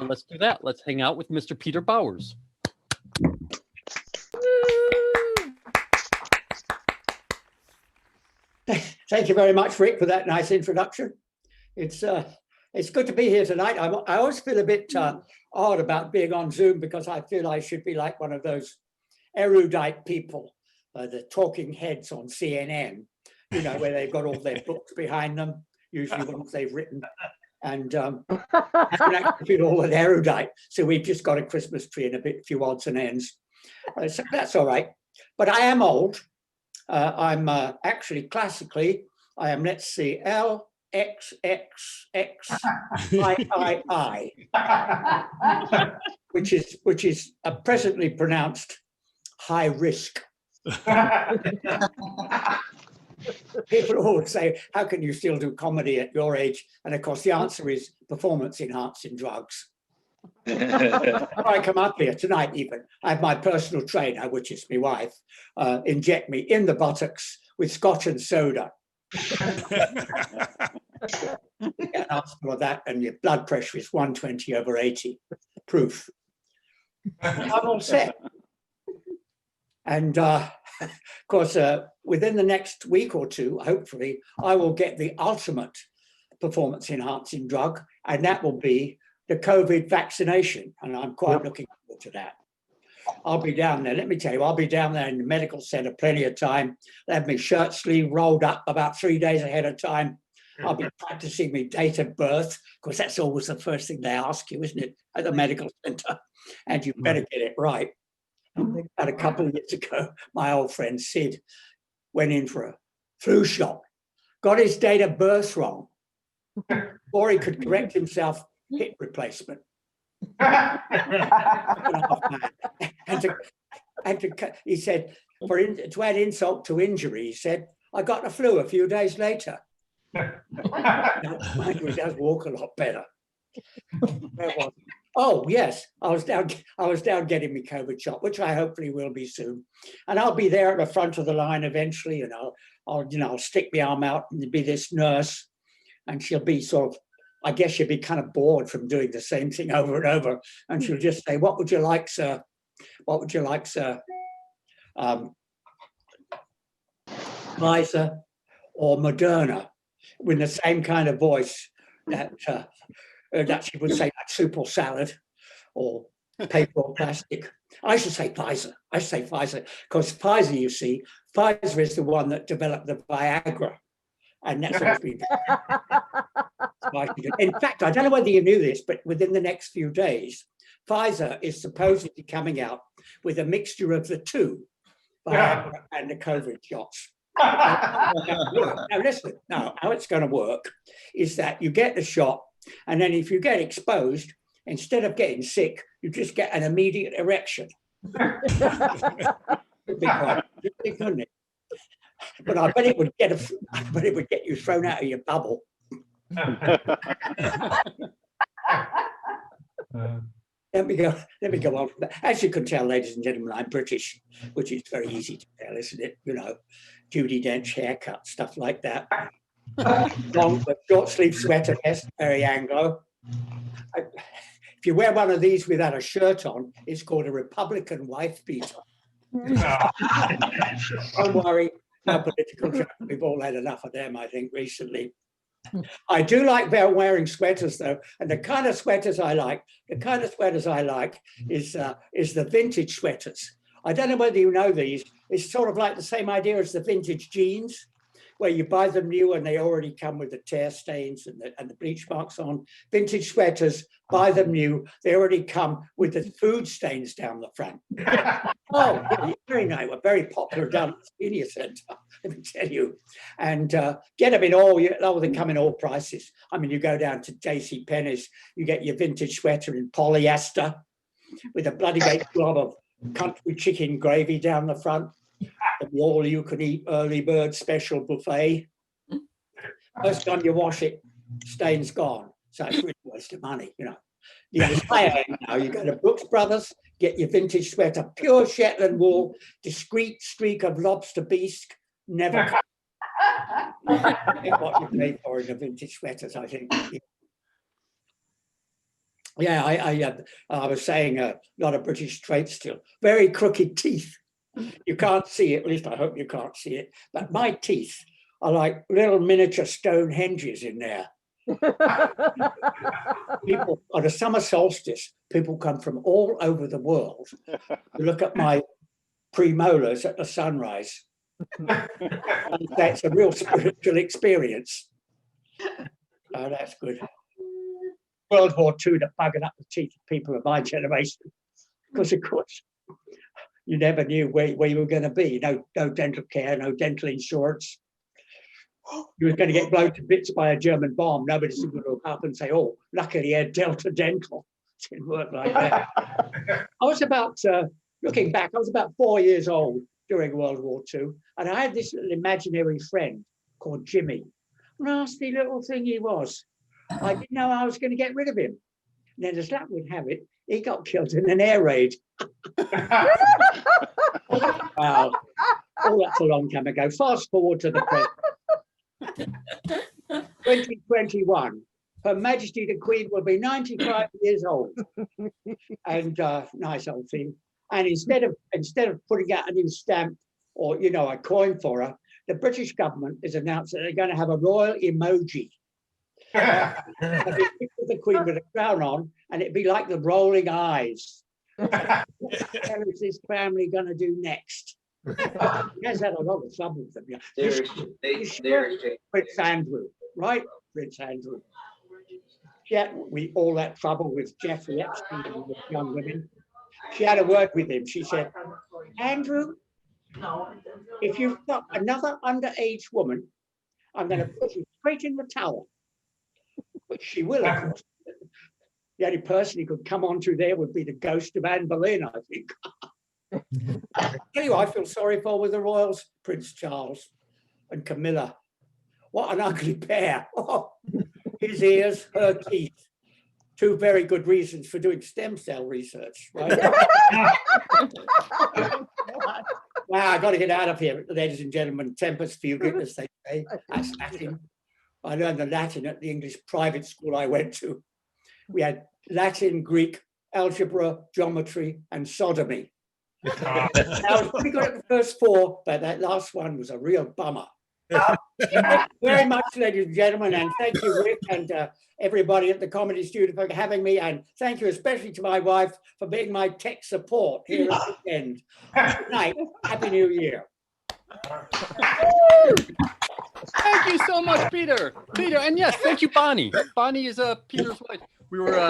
So let's do that. Let's hang out with Mr. Peter Bowers. Thank you very much, Rick, for that nice introduction. It's good to be here tonight. I always feel a bit odd about being on Zoom because I feel I should be like one of those erudite people, the talking heads on CNN, you know, where they've got all their books behind them, usually ones they've written. And I can actually feel all an erudite. So we've just got a Christmas tree and a few odds and ends. So that's all right. But I am old. I'm actually classically, I am, let's see, LXXXIII, which is presently pronounced high risk. People always say, how can you still do comedy at your age? And of course, the answer is performance enhancing drugs. I come up here tonight even, I have my personal trainer, which is my wife, inject me in the buttocks with scotch and soda. Get an answer for that, and your blood pressure is 120/80 proof. I'm all set. And of course, within the next week or two, hopefully, I will get the ultimate performance enhancing drug, and that will be the COVID vaccination. And I'm quite looking forward to that. I'll be down there. Let me tell you, I'll be down there in the medical center plenty of time. They have me shirt sleeve rolled up about 3 days ahead of time. I'll be practicing my date of birth, because that's always the first thing they ask you, isn't it, at the medical center? And you better get it right. About a couple of years ago, my old friend Sid went in for a flu shot, got his date of birth wrong, before he could correct himself, hip replacement. He said, to add insult to injury, he said, I got the flu a few days later. Mind you, he does walk a lot better. Oh yes, I was down getting my COVID shot, which I hopefully will be soon, and I'll be there at the front of the line eventually. And I'll stick my arm out and be this nurse, and she'll be sort of, I guess she'll be kind of bored from doing the same thing over and over, and she'll just say, "What would you like, sir? What would you like, sir? Pfizer or Moderna?" With the same kind of voice that she would say, like soup or salad, or paper or plastic. I should say Pfizer. I should say Pfizer, because Pfizer, you see, Pfizer is the one that developed the Viagra, and that's always been. In fact, I don't know whether you knew this, but within the next few days, Pfizer is supposedly coming out with a mixture of the two, Viagra and the COVID shots. Now listen, now how it's going to work is that you get the shot, and then if you get exposed, instead of getting sick, you just get an immediate erection. It'd be quite interesting, wouldn't it? But I bet it would get you thrown out of your bubble. Let me go on from that. As you can tell, ladies and gentlemen, I'm British, which is very easy to tell, isn't it? You know, Judi Dench haircut, stuff like that. Long but short sleeve sweater vest, very Anglo. If you wear one of these without a shirt on, it's called a Republican wife beater. Don't worry, no political joke. We've all had enough of them, I think, recently. I do like wearing sweaters though, and the kind of sweaters I like is the vintage sweaters. I don't know whether you know these. It's sort of like the same idea as the vintage jeans, where you buy them new and they already come with the tear stains and the bleach marks on. Vintage sweaters, buy them new, they already come with the food stains down the front. Oh, yeah, very nice. We're very popular down at the senior centre, let me tell you. And get them in they come in all prices. I mean, you go down to JC Penney's, you get your vintage sweater in polyester with a bloody great glob of country chicken gravy down the front. The all-you-can-eat early bird special buffet. First time you wash it, stain's gone. So it's really a waste of money, you know. You now, you go to Brooks Brothers, get your vintage sweater, pure Shetland wool, discreet streak of lobster bisque, never what you pay for in the vintage sweaters, I think. Yeah, I was saying a lot of British traits still. Very crooked teeth. You can't see it, at least I hope you can't see it, but my teeth are like little miniature Stonehenges in there. People on a summer solstice, people come from all over the world to look at my premolars at the sunrise. That's a real spiritual experience. Oh, that's good. World War II that buggered up the teeth of people of my generation. Because of course, you never knew where you were going to be. No dental care, no dental insurance. You were going to get blown to bits by a German bomb. Nobody's going to look up and say, oh, luckily he had Delta Dental. It didn't work like that. I was about, looking back, I was about 4 years old during World War II. And I had this little imaginary friend called Jimmy. Nasty little thing he was. I didn't know I was going to get rid of him. And then as luck would have it, he got killed in an air raid. Wow. Oh, that's a long time ago. Fast forward to the present. 2021. Her Majesty the Queen will be 95 years old. And nice old thing. And instead of putting out a new stamp or a coin for her, the British government has announced that they're going to have a royal emoji. The Queen with a crown on, and it'd be like the rolling eyes. What the hell is this family going to do next? He has had a lot of trouble with them. Prince Andrew, right? Prince Andrew. Yeah, all that trouble with Jeffrey Epstein and with young women. She had a word with him. She said, Andrew, if you've got another underage woman, I'm going to put you straight in the tower. Which she will, of course. The only person who could come onto there would be the ghost of Anne Boleyn, I think. Anyway, I feel sorry for with the royals, Prince Charles and Camilla. What an ugly pair. Oh, his ears, her teeth. Two very good reasons for doing stem cell research, right? Wow, I got to get out of here, ladies and gentlemen. Tempus fugit, as they say. That's Latin. I learned the Latin at the English private school I went to. We had Latin, Greek, algebra, geometry, and sodomy. I was pretty good at the first four, but that last one was a real bummer. Thank you very much, ladies and gentlemen, and thank you, Rick, and everybody at the Comedy Studio for having me, and thank you especially to my wife for being my tech support here at the end. Good night. Happy New Year. Thank you so much, Peter. Peter, and yes, thank you, Bonnie. Bonnie is Peter's wife. We were